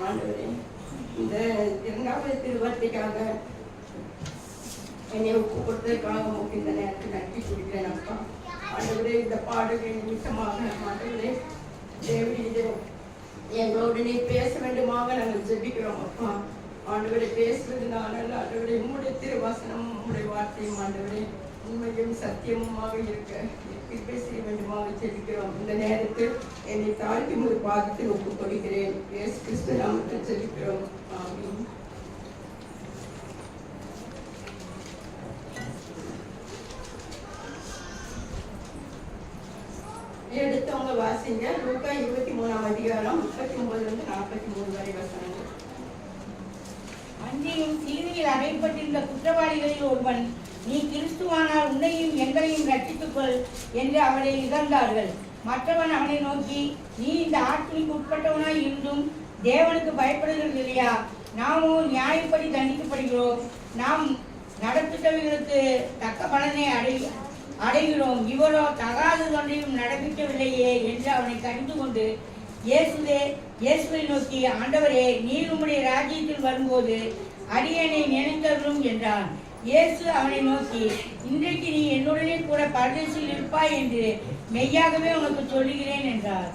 ஆண்டவரே, இந்த 2வது திருவார்த்தைக்காக என்னை ஒப்பு கொடுத்ததுக்காக உங்களுக்கு இந்த நேரத்தில் நன்றி கொடுக்கிறேன் அப்பா. ஆண்டவரே, இந்த பாடுகள் நிமித்தமாக ஆண்டவரே தேவரீரே எங்களோடு நீ பேச வேண்டுமாக நாங்கள் ஜெபிக்கிறோம் அப்பா. ஆண்டவரை பேசுவதனால ஆண்டவரை உம்முடைய திருவசனம் உம்முடைய வார்த்தையும் ஆண்டவரே உண்மையும் சத்தியமுமாக இருக்க கிருபை செய்ய வேண்டுமாக ஜெபிக்கிறோம். இந்த நேரத்தில் என்னை தாழ்த்தி ஒரு பாதத்தில் ஒப்புக் கொடுக்கிறேன். இயேசு கிறிஸ்து நாமத்தில் ஜெபிக்கிறோம். ஆமென். எடுத்தவங்க வாசிங்க. லூக்கா 23ஆம் அதிகாரம் 39 43 வரை வசனங்கள். அன்றியும் சிலுவையில் அறையப்பட்டிருந்த குற்றவாளிகளில் ஒருவன், நீ கிறிஸ்துவானால் உன்னையும் எங்களையும் ரட்சித்துக்கொள் என்று அவனை இகழ்ந்தார்கள். மற்றவன் அவனை நோக்கி, நீ இந்த ஆட்சிக்கு உட்பட்டவனாய் இருந்தும் தேவனுக்கு பயப்படுகிறது இல்லையா? நாமோ நியாயப்படி தண்டிக்கப்படுகிறோம். நாம் நடத்துட்டவர்களுக்கு தக்க பலனை அடைகிறோம். இவரோ தகாததொன்றையும் நடப்பிக்கவில்லையே என்று அவனை கடிந்து கொண்டு இயேசுவை நோக்கி, ஆண்டவரே, நீர் உம்முடைய ராஜ்யத்தில் வரும்போது அடியேனை நினைத்தருளும் என்றான். இயேசு அவனை நோக்கி, இன்றைக்கு நீ என்னுடனே கூட பரதேசில் இருப்பாய் என்று மெய்யாகவே உனக்கு சொல்லுகிறேன் என்றார்.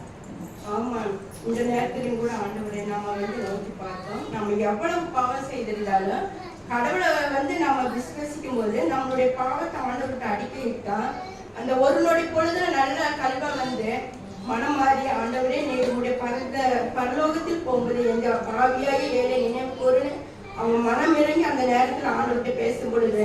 ஆமாம், இந்த நேரத்திலும் கூட ஆண்டவரை நாம நோக்கி பார்த்தோம். நம்ம எவ்வளவு பாவம் செய்திருந்தாலும் கடவுளை நாம விசுவசிக்கும் போது நம்மளுடைய பாவத்தை ஆண்டவர்கிட்ட அடிக்கிட்டா அந்த ஒரு நொடி பொழுது நல்ல கல்வா மனம் மாறி, ஆண்டவரே நீர் உங்களுடைய பரலோகத்தில் போகும்போது எங்க பாவியாகி ஏழை நினைவு கூறுன்னு அவன் மனம் இறங்கி அந்த நேரத்தில் ஆண்டவர்கிட்ட பேசும் பொழுது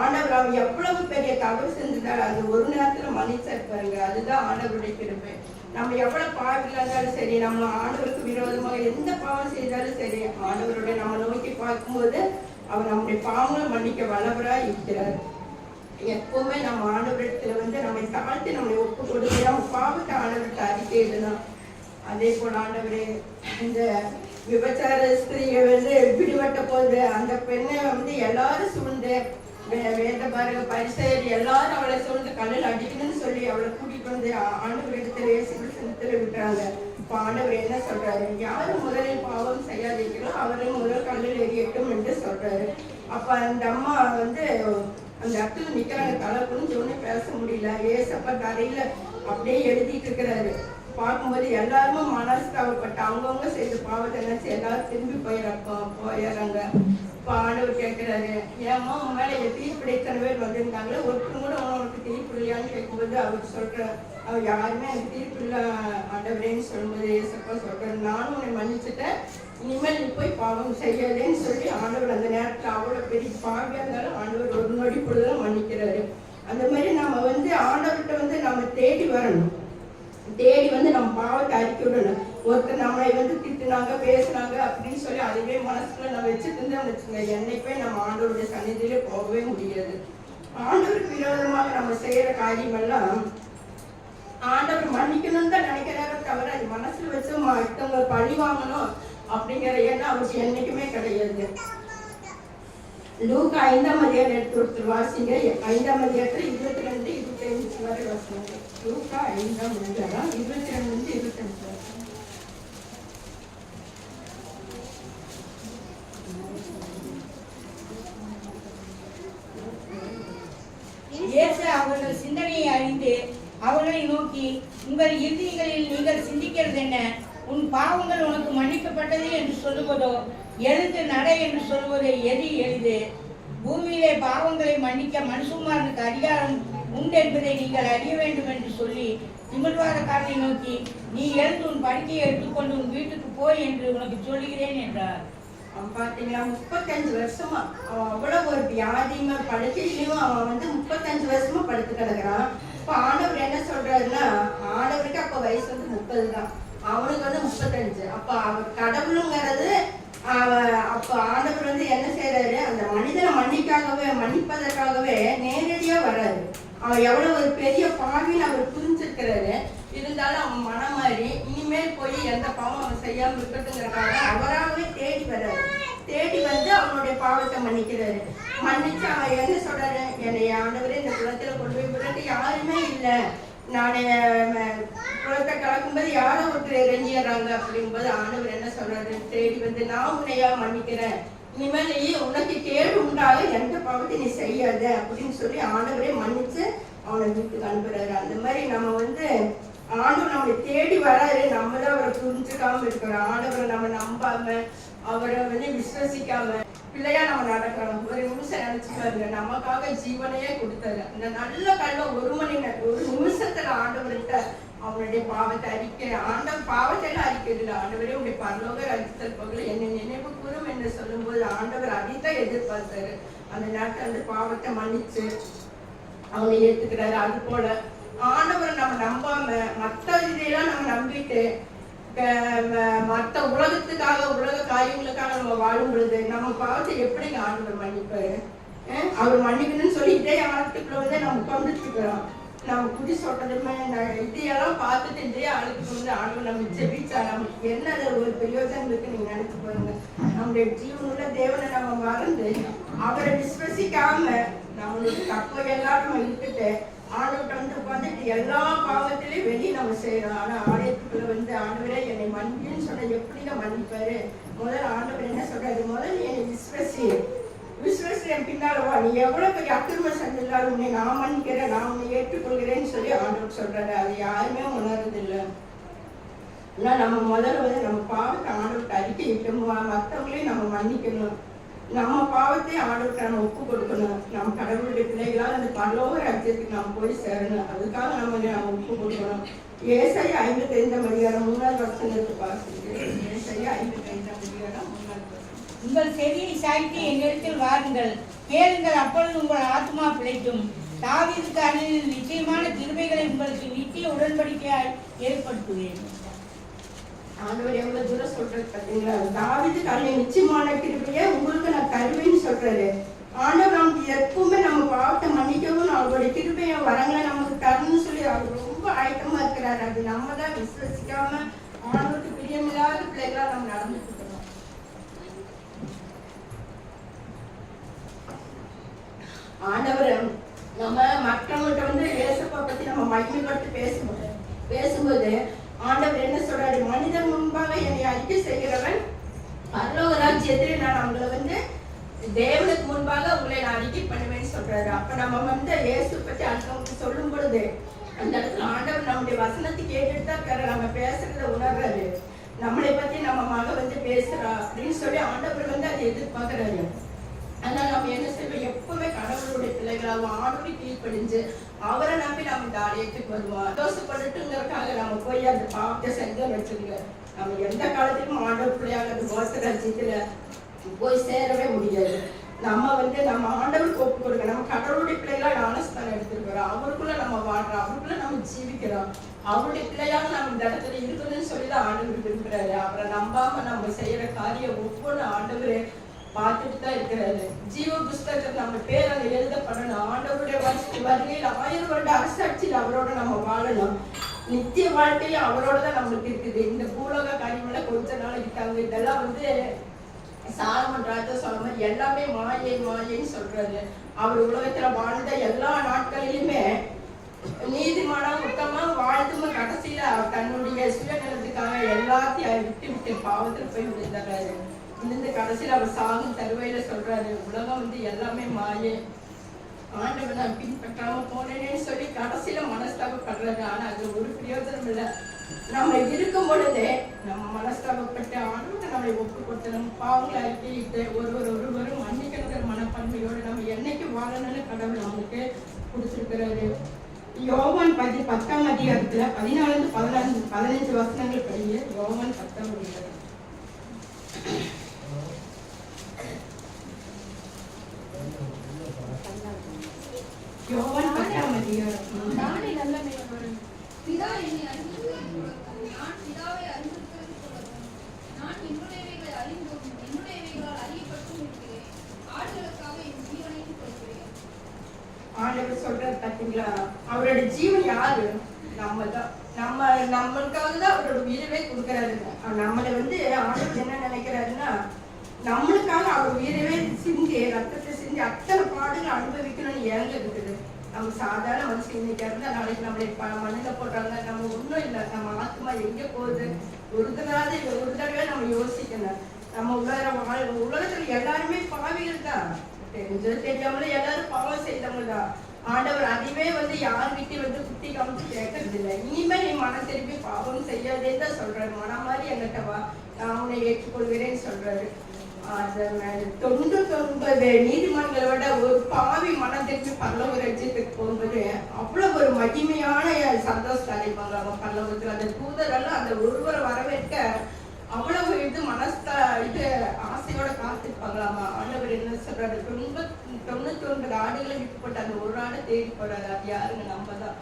ஆண்டவர் அவன் எவ்வளவு பெரிய தவறு செஞ்சிருந்தாலும் அந்த ஒரு நேரத்துல மன்னிச்சார் பாருங்க. அதுதான் ஆண்டவருடைய கிருபை. நம்ம எவ்வளவு பாவில இருந்தாலும் சரி, நம்ம ஆண்டவருக்கு விரோதமாக எந்த பாவம் செய்தாலும் சரி, ஆண்டவருடைய நம்ம நோக்கி பார்க்கும்போது அவர் நம்முடைய பாவங்களை மன்னிக்க வல்லவரா இருக்கிறார். எப்பவுமே நம்ம ஆண்டவரிடத்துல நம்மை தாழ்த்தி நம்மளை ஒப்பு கொடுத்து நம்ம பாவத்தை ஆண்டவர்கிட்ட அறிக்கையிடணும். அதே போல ஆண்டவரே, இந்த விபச்சார ஸ்திரீயை பிடிபட்ட போது அந்த பெண்ணை எல்லாரும் சூழ்ந்து வேத பாருங்க பரிசெயர் எல்லாரும் அவளை சூழ்ந்து கல்லில் அடிக்கணும்னு சொல்லி அவளை கூட்டிட்டு ஆண்டவரிடத்துல சிறுத்துல விட்டுறாங்க. இப்ப ஆண்டவர் என்ன சொல்றாரு? யாரும் முதலில் பாவம் செய்யாதீங்களோ அவரையும் முதல் கல்லில் எரியட்டும் என்று சொல்றாரு. அப்ப அந்த அம்மா அந்த இடத்துல நிக்கிறாங்க. தலை குனிஞ்சு ஒன்னும் பேச முடியல. ஏசப்பா தரையில அப்படியே எழுதிட்டு இருக்கிறாரு. பார்க்கும்போது எல்லாருமே மனஸ்தாபப்பட்டு அவங்கவுங்க செய்த பாவத்தை நினைச்சு எல்லாரும் திரும்பி போயிடறாங்க. இப்ப ஆண்டவர் கேட்கிறாரு, ஏமா உன் மேல தீர்ப்பு எத்தனை பேர் வந்திருந்தாங்களே, ஒருத்தரும் கூட உனக்கு தீர்ப்பு இல்லையான்னு கேட்கும்போது அவர் அவர் யாருமே எனக்கு தீர்ப்பு இல்லை ஆண்டவரேன்னு சொல்லும்போது ஏசப்பா சொல்றாரு, நானும் உன்னை மன்னிச்சுட்டேன், இனிமேல் நீ போய் பாவம் செய்யாதேன்னு சொல்லி ஆண்டவர் அந்த நேரத்தில் அவ்வளவு பெரிய பாவியா இருந்தாலும் ஆண்டவர் ஒரு நொடி பொழுதுதான் மன்னிக்கிறாரு. அந்த மாதிரி நாம ஆண்டவர்கிட்ட நம்ம தேடி வரணும். தேடி நம்ம பாவத்தை அறிக்கை விடணும். ஒருத்தர் நம்மளை திட்டுனாங்க பேசுனாங்க அப்படின்னு சொல்லி அதுவே மனசுல நம்ம வச்சுட்டு இருந்தோம்னு வச்சுங்க, என்னைக்குமே நம்ம ஆண்டவருடைய சன்னிதியிலே போகவே முடியாது. ஆண்டவருக்கு விரோதமாக நம்ம செய்யற காரியமெல்லாம் ஆண்டவர் மன்னிக்கணும்னு தான் நினைக்கிறாரே தவிர அது மனசுல வச்சு மற்றவங்க பழி வாங்கணும் அப்படிங்கிற எண்ணம் அவருக்கு என்னைக்குமே கிடையாது. லூக்கா 5ஆம் அதிகாரம் எடுத்து ஒருத்தர் வாசிங்க. 5ஆம் அதிகாரத்துல 22 25 வரை வாசிங்க. லூக்கா 5ஆம் அதிகாரம் 22 25 வரை. இயேசு அவர்கள் சிந்தனையை அறிந்து அவர்களை நோக்கி, உங்கள் இறுதிகளில் நீங்கள் சிந்திக்கிறது என்ன? உன் பாவங்கள் உனக்கு மன்னிக்கப்பட்டது என்று சொல்லுவதோ, எழுந்து நட என்று சொல்வதோ எது எளிது? பூமியிலே பாவங்களை மன்னிக்க மனுஷகுமாரனுக்கு அதிகாரம் உண்டு என்பதை நீங்கள் அறிய வேண்டும் என்று சொல்லி திமிழ்வாதக்காரனை நோக்கி, நீ எழுந்து உன் படுக்கையை எடுத்துக்கொண்டு உன் வீட்டுக்கு போய் என்று உனக்கு சொல்லுகிறேன் என்றார். பாத்தீங்களா, 35 வருஷமா அவன் அவ்வளவு ஒரு வியாதியுமா படுக்கையிலையும் அவன் 35 வருஷமா படுத்து கிடக்குறான். இப்ப ஆண்டவர் என்ன சொல்றாருன்னா, ஆண்டவருக்கு அப்ப வயசு 30 தான், அவனுக்கு 35. அப்ப அவன் கடவுளுங்கிறது அப்ப ஆண்டவர் என்ன செய்யறாரு, அந்த மனிதனை மன்னிப்பதற்காகவே நேரடியா வர்றாரு. அவன் எவ்வளவு ஒரு பெரிய பாவின்னு அவர் புரிஞ்சிருக்கிறாரு. இருந்தாலும் அவன் மனம் மாறி இனிமேல் போய் எந்த பாவம் அவன் செய்யாம இருக்கட்டுங்கிறக்காக அவராகவே தேடி வர்றாரு. தேடி அவனுடைய பாவத்தை மன்னிக்கிறாரு. மன்னிச்சு அவன் என்ன சொல்றாரு, என்னை ஆண்டவரே இந்த குளத்துல கொண்டு போய் விடுறது யாருமே இல்லை, நான் குளத்தை கலக்கும்போது யாரோ ஒருத்தர் இறங்கிடுறாங்க. அப்படிங்கும்போது ஆண்டவர் என்ன சொல்றாரு, தேடி வந்து நான் உன்னையா மன்னிக்கிறேன், இனிமேல் உனக்கு கேடு உண்டாக எந்த பாவத்தை நீ செய்யாத அப்படின்னு சொல்லி ஆண்டவரே மன்னிச்சு அவனை வீட்டுக்கு அனுப்புறாரு. அந்த மாதிரி நம்ம வந்து ஆண்டவர் நம்மளை தேடி வராரு, நம்ம தான் அவரை புரிஞ்சுக்காம இருக்கிறோம். ஆண்டவரை நம்ம நம்பாம அவரை வந்து விசுவசிக்காம பிள்ளையா நம்ம நடக்கிறோம். ஒரு நிமிஷம் நினைச்சுக்காருங்க, நமக்காக ஜீவனையே கொடுத்தாரு. அந்த நல்ல கல்ல ஒரு நிமிஷத்துல ஆண்டவர்கிட்ட அவனுடைய பாவத்தை அறிக்கை, ஆண்டவர் பாவத்தை எல்லாம் அறிக்கிறது. ஆண்டவரே உடைய பரலோக ராஜ்யத்தில் போகல என்னை நினைவு கூறும் என்று சொல்லும்போது ஆண்டவர் அதைத்தான் எதிர்பார்த்தாரு. அந்த நேரத்தில் அந்த பாவத்தை மன்னிச்சு அவனை ஏத்துக்கிறாரு. அது போல ஆண்டவரை நம்ம நம்பாம மற்ற இதையெல்லாம் நம்ம நம்பிட்டு மற்ற உலகத்துக்காக உலக காரியங்களுக்காக நம்ம வாழும் பொழுது நம்ம பாவத்தை எப்படிங்க ஆண்டவர் மன்னிப்பாரு? அவர் மன்னிக்கணும்னு சொல்லி இதே ஆழத்துக்குள்ள வந்து நம்ம உட்காந்துட்டு இருக்கிறோம். நம்ம குடி சொல்றதுமே இதையெல்லாம் பார்த்துட்டு இதே ஆளுக்கு வந்து ஆண்டவர் நம்ம ஜெபிச்சா நமக்கு என்ன ஒரு பிரயோஜனம் இருக்கு நீங்க நினைச்சு பாருங்க. நம்முடைய ஜீவனுள்ள தேவனை நம்ம மறந்து அவரை விஸ்வசிக்காம நம்மளுடைய தப்பையெல்லாம் நம்ம விட்டுட்டு ஆண்டவர்கிட்ட வந்து உட்காந்துட்டு எல்லா பாவத்திலையும் வெளியே நம்ம செய்யறோம். ஆனா ஆலயத்துக்குள்ள வந்து ஆண்டவரே என்னை மன்னின்னு சொன்ன எப்படிங்க மன்னிப்பாரு? முதல்ல ஆண்டவர் என்ன சொல்றாரு, முதல்ல என்னை விஸ்வசி என் பின்னால வா, நீ எவ்வளவு பெரிய அக்கிரம செஞ்சிருந்தாலும் உன்னை நான் மன்னிக்கிறேன், நான் உன்னை ஏற்றுக்கொள்கிறேன்னு சொல்லி ஆண்டவர் சொல்றாரு. அது யாருமே உணர்றதில்லை. இல்லை நம்ம முதல்ல வந்து நம்ம பாவத்தை ஆண்டவர்கிட்ட அறிக்கையிட்டோம், மற்றவங்களையும் நம்ம மன்னிக்கணும், நம்ம பாவத்தை ஆண்டவர்கிட்ட நம்ம ஒப்பு கொடுக்கணும். நம்ம கடவுளுடைய பிள்ளைகளால் அந்த பரலோக ராஜ்யத்துக்கு நம்ம போய் சேரணும். அதுக்காக நம்ம ஒப்பு கொடுக்கணும். ஏசாயா 55:3 பார்த்துட்டு ஏசாயா 55:3 உங்கள் செவியை சாய்த்து என்னிடத்தில் வாருங்கள், கேளுங்கள், அப்பொழுது உங்கள் ஆத்மா பிழைக்கும். தாவீதுக்கு அருளில் நிச்சயமான கிருபைகளை உங்களுக்கு நித்திய உடன்படிக்கையாய் ஏற்படுத்துவேன். ஆண்டவர் எவ்வளவு தூரம் சொல்றது பார்த்தீங்களா? தாவீதுக்கு அருளில் நிச்சயமான கிருபையை உங்களுக்கு நான் தருவேன்னு சொல்றாரு. ஆண்டவர் நமக்கு எப்பவுமே நம்ம பாவத்தை மன்னிக்கவும் அவருடைய கிருபையை வரங்களை நமக்கு தரணும்னு சொல்லி அவர் ரொம்ப ஆயத்தமா இருக்கிறாரு. அது நம்ம தான் விசுவசிக்காம ஆண்டவருக்கு பிரியமில்லாத பிள்ளைகளா நம்ம நடந்துட்டு இருக்கோம். ஆண்டவர் நம்ம மற்றவங்கள்ட்ட வந்து இயேசுவை பத்தி நம்ம மகிமைப்பட்டு பேசும்போது ஆண்டவர் என்ன சொல்றாரு, மனிதன் முன்பாக என்னை அறிக்கை செய்கிறவன் பரலோக ராஜ்யத்தில் நான் அவங்களை வந்து தேவனுக்கு முன்பாக உங்களை நான் அறிக்கை பண்ணுவேன்னு சொல்றாரு. அப்ப நம்ம வந்து இயேசு பத்தி அடுத்தவங்களுக்கு சொல்லும் பொழுது அந்த இடத்துல ஆண்டவர் நம்முடைய வசனத்தை கேட்டுட்டு தான் நம்ம பேசுறத உணர்றாரு. நம்மளை பத்தி நம்ம மக வந்து பேசுறா அப்படின்னு சொல்லி ஆண்டவர் வந்து அதை எதிர்பார்க்கிறாரு. அதனால நம்ம என்ன செய்வோம், எப்பவுமே கடவுளுடைய பிள்ளைகளாகவும் ஆண்டவரை கீழ்ப்படிஞ்சு அவரை நம்பி நம்ம இந்த ஆலயத்துக்கு வருவோம். தோசைப்பட்டுங்கிறதுக்காக நம்ம போய் அந்த பாவத்தை செஞ்சு வச்சுருங்க. நம்ம எந்த காலத்திலும் ஆண்டவர் பிள்ளையாக அந்த மோச ராஜ்யத்துல போய் சேரவே முடியாது. நம்ம வந்து நம்ம ஆண்டவருக்கு ஒப்பு கொடுக்க நம்ம கடவுளுடைய பிள்ளைகளா ஞானஸ்தானம் எடுத்துருக்கிறோம். அவருக்குள்ள நம்ம வாழ்றோம், அவருக்குள்ள நம்ம ஜீவிக்கிறோம். அவருடைய பிள்ளையாக நம்ம இந்த இடத்துல இருக்கணும்னு சொல்லிதான் ஆண்டவர் விரும்புறாரு. அப்புறம் நம்பாம நம்ம செய்யற காரியம் ஒவ்வொரு ஆண்டவரே பார்த்துட்டு தான் இருக்கிறாரு. ஜீவ புஸ்தகத்தில் நம்ம பேர் அங்க எழுதப்படணும். ஆண்டவருடைய வருகையில் 1000 வருட அரசாட்சியில் அவரோட நம்ம வாழணும். நித்திய வாழ்க்கையும் அவரோட தான் நம்மளுக்கு இருக்குது. இந்த பூலோக காரியமெல்லாம் கொஞ்ச நாள் இருக்காங்க. இதெல்லாம் வந்து சாலமன் ராஜா சொல்ல மாதிரி எல்லாமே மாயைன்னு சொல்றாரு. அவர் உலகத்துல வாழ்ந்த எல்லா நாட்களிலுமே நீதிமான உத்தமா வாழ்ந்துமா கடைசியில தன்னுடைய சுயநலத்துக்காக எல்லாத்தையும் விட்டு பாவத்துல போய் விழுந்தாரு. இந்த கடைசியில அவர் சாகும் தருவையில சொல்றாரு, உலகம் வந்து எல்லாமே மாயே, ஆண்டவர் நான் பின்பற்றாம போனேன்னு சொல்லி கடைசியில மனஸ்தாபப்படுறாரு. ஆனா அது ஒரு பிரயோஜனம் இல்லை. நம்ம இருக்கும் பொழுதே நம்ம மனஸ்தாபப்பட்டு ஆண்டவரை நம்மளை ஒப்பு கொடுத்து நம்ம பாவங்களை அறிக்கையிட்டு ஒருவரும் மன்னிக்கிற மனப்பான்மையோடு நம்ம என்னைக்கு வாழணும்னு கடவுள் நம்மளுக்கு கொடுத்துருக்கிறாரு. யோவான் 10ஆம் அதிகாரத்துல 14-15 வசனங்கள் படிங்க. யோவான் 10ஆம் அதிகாரம். யோவான் 10ஆம் அதிகாரம். நானே நல்ல மேய்ப்பன். பிதா என்னை அறிந்திருக்கிறது போலவும் நான் பிதாவை அறிந்திருக்கிறது போலவும் நான் என்னுடையவைகளை அறிந்தும் என்னுடையவைகளால் அறியப்பட்டும் இருக்கிறேன். ஆடுகளுக்காக என் ஜீவனையும் கொடுக்கிறேன். ஆண்டவர் சொல்றாரு பார்த்தீங்களா, அவரோட ஜீவன் யாரு? நம்ம தான். நம்மளுக்காக தான் அவரோட உயிரவே கொடுக்குறாரு. நம்மளை வந்து ஆண்டவர் என்ன நினைக்கிறாருன்னா, நம்மளுக்காக அவர் உயிரவே சிந்தி ரத்தத்தை சிந்தி அத்தனை பாடுகளை அனுபவிக்கணும்னு ஏங்க இருக்குது. நம்ம சாதாரண மனுஷன் இன்னைக்கு இருந்தா நாளைக்கு நம்மளை மண்ணில் போட்டாங்க, நம்ம ஒன்றும் இல்லை. நம்ம ஆத்மா எங்கே போகுது? ஒரு தடவை நம்ம யோசிக்கணும். நம்ம உலகத்துல எல்லாருமே பாவிகள் தான், தெரியாமல எல்லாரும் பாவம் செய்தவங்க தான். ஆண்டவர் அதுவே யார்கிட்ட குத்தி காமிச்சு கேட்கறது இல்லை. இனிமே நீ மனம் திருப்பி பாவம் செய்யாதேன்னு தான் சொல்றாரு. மனம் மாதிரி என்கிட்ட வா, நான் உன்னை ஏற்றுக்கொள்கிறேன்னு சொல்றாரு. 99 நீதிமன்றங்களை விட ஒரு பாவி மனம் திருப்பி பரலோக ராஜ்யத்துக்கு போகும்போது அவ்வளவு ஒரு மகிமையான சந்தோஷத்தை அடைப்பாங்க. அவங்க பரலோகத்துல அந்த தூதரெல்லாம் அந்த ஒருவரை வரவேற்க அவ்வளவு ஆசையோட காத்திருப்பாங்களாமா. ஆண்டவர் என்ன சொல்றாரு? 99 ஆடுகளை விட்டு போட்டு அந்த ஒரு ஆடை தேடி போறாரு. அது யாருங்க? நம்ம தான்.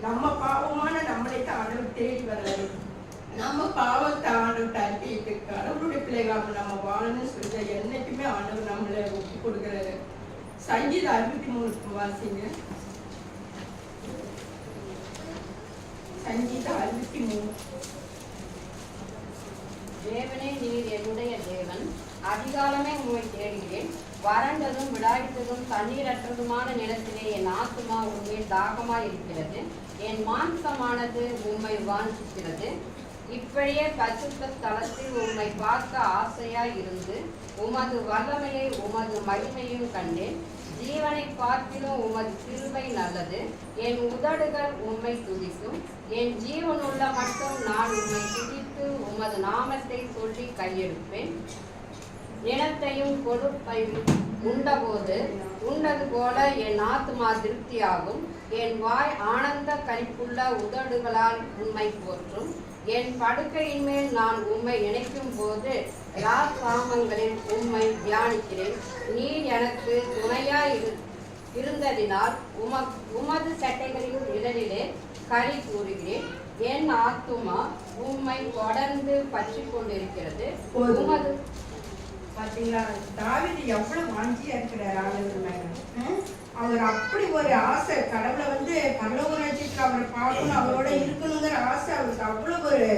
நம்ம பாவமான நம்மளை தான் ஆண்டவர் தேடி வர்றாரு. நம்ம பாவத்தை ஆண்டவர்கிட்ட அறிக்கையிட்டு கடவுளுடைய பிள்ளைகளாக நம்ம வாழணும்னு சொல்லிட்டு என்னைக்குமே ஆண்டவர் நம்மளை ஒப்பு கொடுக்குறாரு. சங்கீதம் 63 வாசிங்க. சங்கீதம் 63. தேவனே, நீர் என்னுடைய தேவன், அதிகாலமே உம்மை தேடுகிறேன். வறண்டதும் விடாய்த்ததும் தண்ணீரற்றதுமான நிலத்திலே என் ஆத்துமா உண்மையில் தாகமாய் இருக்கிறது. என் மாம்சமானது உம்மை வாஞ்சிக்கிறது. இப்படியே பரிசுத்த ஸ்தலத்தில் உம்மை பார்க்க ஆசையாய் இருந்து உமது வல்லமையை உமது மகிமையும் கண்டேன். ஜீவனை பார்க்கிலும் உமது கிருபை நல்லது. என் உதடுகள் உம்மை துதிக்கும். என் ஜீவனுள்ள மட்டும் நான் உம்மை துதித்து உமது நாமத்தை சொல்லி கையெடுப்பேன். நிலத்தையும் கொழுப்பையும் உண்டது போல என் ஆத்துமா திருப்தியாகும். என் வாய் ஆனந்த கனிப்புள்ள உதடுகளால் உம்மை போற்றும். என் படுக்கையின் மேல் நான் உம்மை நினைக்கும் போது ராசாமங்களில் உம்மை தியானிக்கிறேன். நீர் எனக்கு துணையாய் இருந்ததினால் உமது சட்டைகளின் நிழலிலே களி கூறுகிறேன். என் ஆத்துமா உம்மை தொடர்ந்து பற்றி கொண்டிருக்கிறது. உமது பாத்தீங்களா, தாவீது எவ்வளவு வாஞ்சியா இருக்கிறார் ஆண்டவர் மேல. அவர் அப்படி ஒரு ஆசை, கடவுளை பரலோக ராஜ்யத்துல அவரை பார்க்கணும், அவரோட இருக்கணுங்கிற ஆசை அவருக்கு அவ்வளவு ஒரு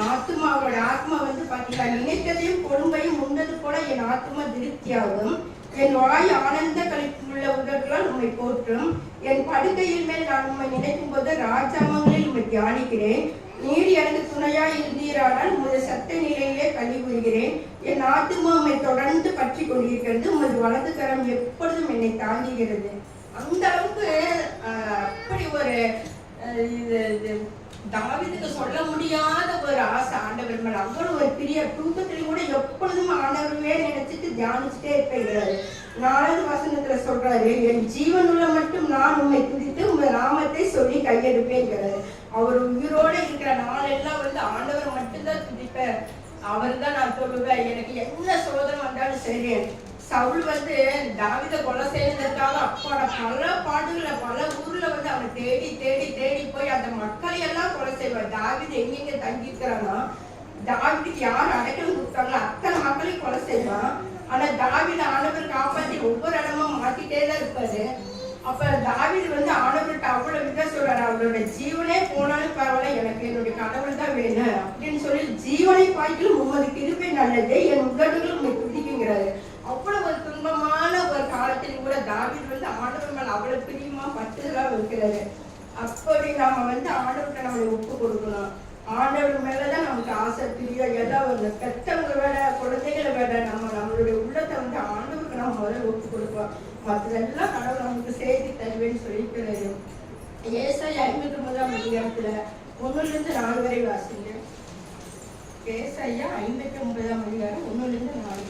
ஆத்மா. அவரோட ஆத்மா பாத்தீங்களா, நினைத்ததையும் கொழும்பையும் உண்டது போல என் ஆத்மா திருப்தியாகும். என் வாய் ஆனந்த கழிப்புள்ள உதடுகளால் உண்மை போற்றும். என் படுக்கையின் மேல் நான் உண்மை நினைக்கும் போது ராஜாமங்களில் உண்மை தியானிக்கிறேன். நீர் எனக்கு துணையாய் இருந்தீரானால் உமது சத்த நிலையிலே களி கூறுகிறேன். என் ஆத்துமா உம்மை தொடர்ந்து பற்றி கொண்டிருக்கிறது. உமது வலது கரம் எப்பொழுதும் என்னை தாங்குகிறது. அந்த அளவுக்கு அப்படி ஒரு தாவீதுக்கு சொல்ல முடியாத ஒரு ஆசை ஆண்டவர் மேல. அவ்வளவு ஒரு பெரிய தூக்கத்திலையும் கூட எப்பொழுதும் ஆண்டவரவே நினைச்சிட்டு தியானிச்சுட்டே இருக்கிறாரு. 4வது வசனத்துல சொல்றாரு, என் ஜீவனுள்ள மட்டும் நான் உண்மை துதித்து உங்க நாமத்தை சொல்லி கையெடுப்பேங்கிறாரு. அவர் உயிரோட இருக்கிற நாளெல்லாம் ஆண்டவர் மட்டும்தான் துதிப்பேன், அவர் தான் நான் சொல்லுவேன். எனக்கு என்ன சோதனை வந்தாலும் சரி. சவுல் தாவீதை கொலை செய்வதற்காக அப்பாட பல பாடுகளை பல ஊர்ல அவனை தேடி தேடி தேடி போய் அந்த மக்களை எல்லாம் கொலை செய்வார். தாவீது எங்கெங்க தங்கியிருக்கிறானா, தாவீதுக்கு யார் அடைக்கலம் கொடுத்தாங்களோ அத்தனை மக்களையும் கொலை செய்வான். ஆனா தாவீது ஆண்டவர் காப்பாற்றி ஒவ்வொரு இடமும் மாத்திட்டே தான் இருப்பாரு. அப்ப தாவீது ஆண்டவர்கிட்ட அவ்வளவு சொல்றாரு, அவரோட ஜீவனே போனாலும் பரவாயில்ல, எனக்கு என்னுடைய கடவுள் தான் வேணும் அப்படின்னு சொல்லி ஜீவனை பாய்க்கிலும் உமது கிருபை நல்லது, என் உதடுகள் உண்மை துதிக்குங்கிறாரு. அவ்வளவு ஒரு துன்பமான ஒரு காலத்திலும் கூட தாவீது ஆண்டவர் மேல அவ்வளவு பிரியமா பட்டுதெல்லாம் இருக்கிறாரு. அப்படி நாம ஆண்டவர்கிட்ட நம்மளை ஒப்பு கொடுக்கணும். ஆண்டவர் மேலதான் நமக்கு ஆசை பிரியம் எல்லாம் பெற்றவங்க வேற குழந்தைகளை வேற நம்மளுடைய உள்ளத்தை ஆண்டவருக்கு நம்ம முதல்ல ஒப்பு கொடுப்போம். மற்றதெல்லாம் கடவுள் நமக்கு செய்தி தருவேன்னு சொல்லிக்கிறாரு. ஏசாயா 59ஆம் அதிகாரத்துல 1-4 வரை வாசிங்க. ஏசாயா 59ஆம் அதிகாரம் 1-4 வரை.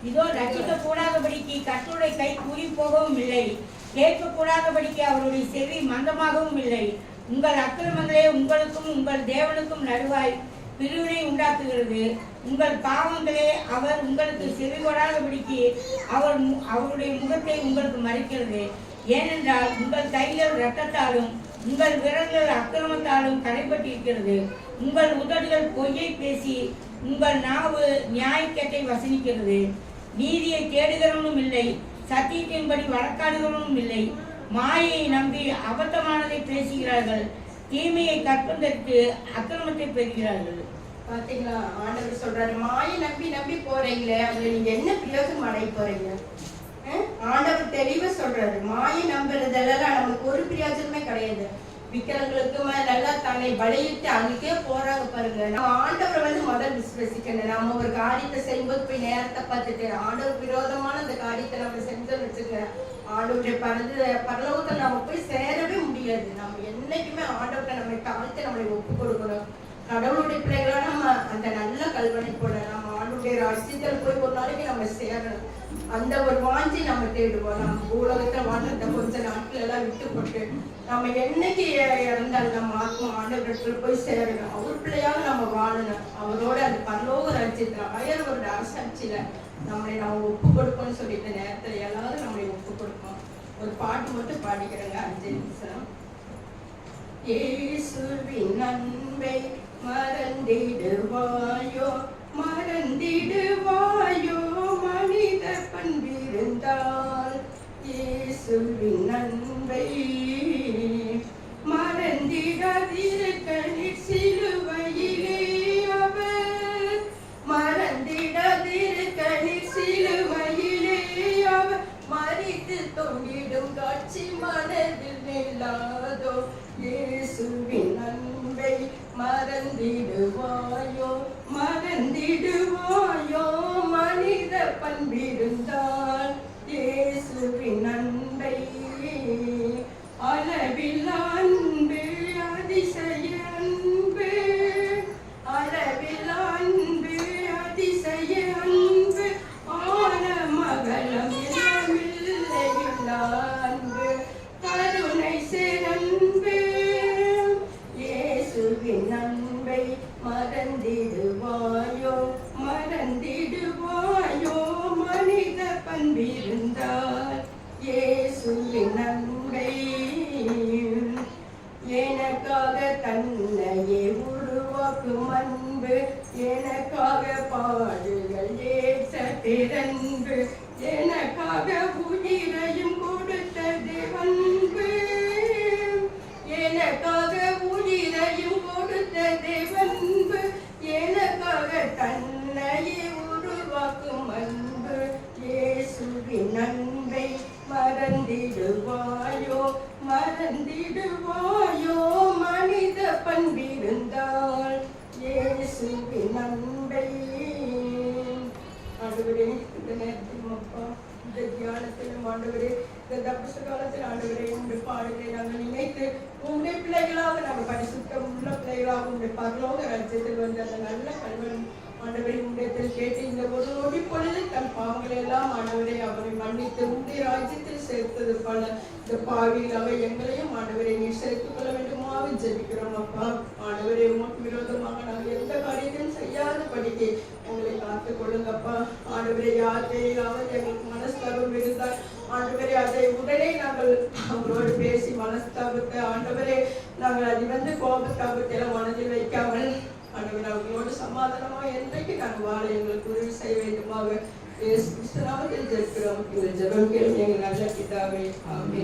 இதோ ரட்சிக்க கூடாதபடிக்கு கர்த்தருடைய கை கூறி போகவும் இல்லை, கேட்கக்கூடாதபடிக்கு அவருடைய செவி மந்தமாகவும் இல்லை. உங்கள் அக்கிரமங்களே உங்களுக்கும் உங்கள் தேவனுக்கும் நடுவாய் பிரிவினை உண்டாக்குகிறது. உங்கள் பாவங்களே அவர் உங்களுக்கு செவி கொடாதபடிக்கு அவருடைய முகத்தை உங்களுக்கு மறைக்கிறது. ஏனென்றால் உங்கள் கைகள் இரத்தத்தாலும் உங்கள் விரல்கள் அக்கிரமத்தாலும் கரைப்பட்டிருக்கிறது. உங்கள் உதடுகள் பொய்யை பேசி உங்கள் நாவு நியாயக்கேட்டை வசனிக்கிறது. நீதியை தேடுகிறவனும் இல்லை, சத்தியத்தின்படி வழக்காடுகிறவனும் இல்லை. மாயையை நம்பி அபத்தமானதை பேசுகிறார்கள், தீமையை கற்பதற்கு அக்கிரமத்தை பெறுகிறார்கள். பாத்தீங்களா, ஆண்டவர் சொல்றாரு, மாயை நம்பி நம்பி போறீங்களே, அதுல நீங்க என்ன பிரயோஜனம் அடைய போறீங்க? ஆண்டவர் தெளிவா சொல்றாரு, மாயை நம்புறதெல்லாம் நமக்கு ஒரு பிரயோஜனமே கிடையாது. விக்கிறவங்களுக்கு நல்லா தன்னை பலியிட்டு அன்னைக்கே போறாங்க பாருங்க. நம்ம ஆண்டவரை வந்து முதல் விசுவசிக்கணும். நம்ம ஒரு காரியத்தை செய்யும்போது போய் நேரத்தை பார்த்துட்டு ஆண்டவர் விரோதமான அந்த காரியத்தை நம்ம செஞ்சோம்னு வச்சுக்க, ஆண்டவருடைய பரலோகத்தை நம்ம போய் சேரவே முடியாது. நம்ம என்னைக்குமே ஆண்டவரை நம்ம தாழ்த்து நம்மளை ஒப்பு கொடுக்கணும். கடவுளுடைய பிள்ளைகளா நம்ம அந்த நல்ல கல்வனை போல நம்ம ஆண்டுடைய ராஜ்யத்தில் போய் ஒரு நாளைக்கு நம்ம சேரணும். அந்த ஒரு வாஞ்சி நம்ம தேடுவோம். நம்ம உலகத்தை வாழ்ந்த கொஞ்ச நாட்கள் எல்லாம் விட்டு போட்டு நம்ம என்னைக்கு இறந்தாலும் நம்ம ஆத்மா ஆண்டவரத்துல போய் சேரணும். அவர் பிள்ளையாக நம்ம வாழணும். அவரோட அந்த பரலோக ராஜ்யத்துல ஆயிரம் அரசாட்சியில நம்மளை நம்ம ஒப்பு கொடுப்போம்னு சொல்லிட்ட நேரத்துல எல்லாரும் நம்மளை ஒப்பு கொடுப்போம். ஒரு பாட்டு மட்டும் பாடிக்கிறேங்க, 5 நிமிஷம். இயேசுவின் அன்பை மறந்திடுவாயோ, மறந்திடுவாயோ மனித பண்பிருந்தால். இயேசுவின் அன்பை மறந்திடாதிருக்க சிலுவையிலே அவர், மறந்திடாதிருக்க சிலுவையிலே அவர் மரித்து தொங்கிடும் காட்சி மனதில் நில்லாதோ. இயேசுவின் அன்பை மறந்திடுவாயோ, மறந்திடுவாயோ மனித பண்பிருந்தால். இயேசுவின் அன்பை அளவில் அன்பு, அதிசய அன்பு, அளவில் அன்பு, அதிசய அன்பு, ஆன மகளம் இல்லையுள்ள அன்பு, கருணை சிறன்பு. இயேசுவின் அன்பை மறந்திடுவாயோ, மறந்திடுவாயோ மனித பண்பிருந்தால். இயேசுவின் அன்பை எனக்காக தன்னையே உருவாக்கும் அன்பு, எனக்காக பாடுகள் ஏற்ற திறன்பு, எனக்காக உயிரையும் கொடுத்தது அன்பு, எனக்காக உயிரையும் கொடுத்தது அன்பு, எனக்காக தன்னையே உருவாக்கும் அன்பு. இயேசுவின் அன்பை மறந்திடுவாயோ, மறந்திடுவாயோ மனித பண்பிருந்தால். இயேசுவின் அன்பை. ஆண்டவரே, இந்த நேரத்தில் அப்பா இந்த தியானத்திலும் ஆண்டவரே, இந்த தபச காலத்தில் ஆண்டவரே உங்களுடைய பாடுகளை நாங்கள் நினைத்து உங்களுடைய பிள்ளைகளாக நாங்கள் பரிசுத்தம் உள்ள பிள்ளைகளாக உங்களுடைய பரலோக ராஜ்யத்தில் வந்து அந்த நல்ல கல்வன் ஆண்டவரை உங்களிடத்தில் கேட்டு இந்த ஒரு நொடி பொழுது தன் பாவங்களை எல்லாம் ஆண்டவரை அவரை மன்னித்து உங்களுடைய ராஜ்யத்தில் சேர்த்தது போல இந்த பாவிகளாக எங்களையும் ஆண்டவரை நீர் சேர்த்துக் கொள்ள வேண்டுமாக ஜெபிக்கிறோம். அப்பா ஆண்டவரை உமக்கு விரோதமாக நாங்கள் எந்த காரியத்தையும் செய்யாத படிக்க எங்களை காத்துக் கொள்ளுங்கப்பா. ஆண்டவரை யாரையாவது எங்களுக்கு மனஸ்தாபம் இருந்தால் ஆண்டவரே அதை உடனே நாங்கள் அவங்களோடு பேசி மனஸ்தாபத்தை ஆண்டவரே நாங்கள் அது வந்து கோபத்தாபத்தை எல்லாம் மனதில் வைக்காமல் ஆண்டவர் அவங்களோடு சமாதானமாக என்றைக்கு நாங்கள் வாழ எங்களுக்கு உதவி செய்ய வேண்டுமாக இயேசு கிறிஸ்து நாமத்தில் ஜெபிக்கிறோம். எங்கள் ஜெபம் கேளும் எங்கள் நல்ல பிதாவே, ஆமென்.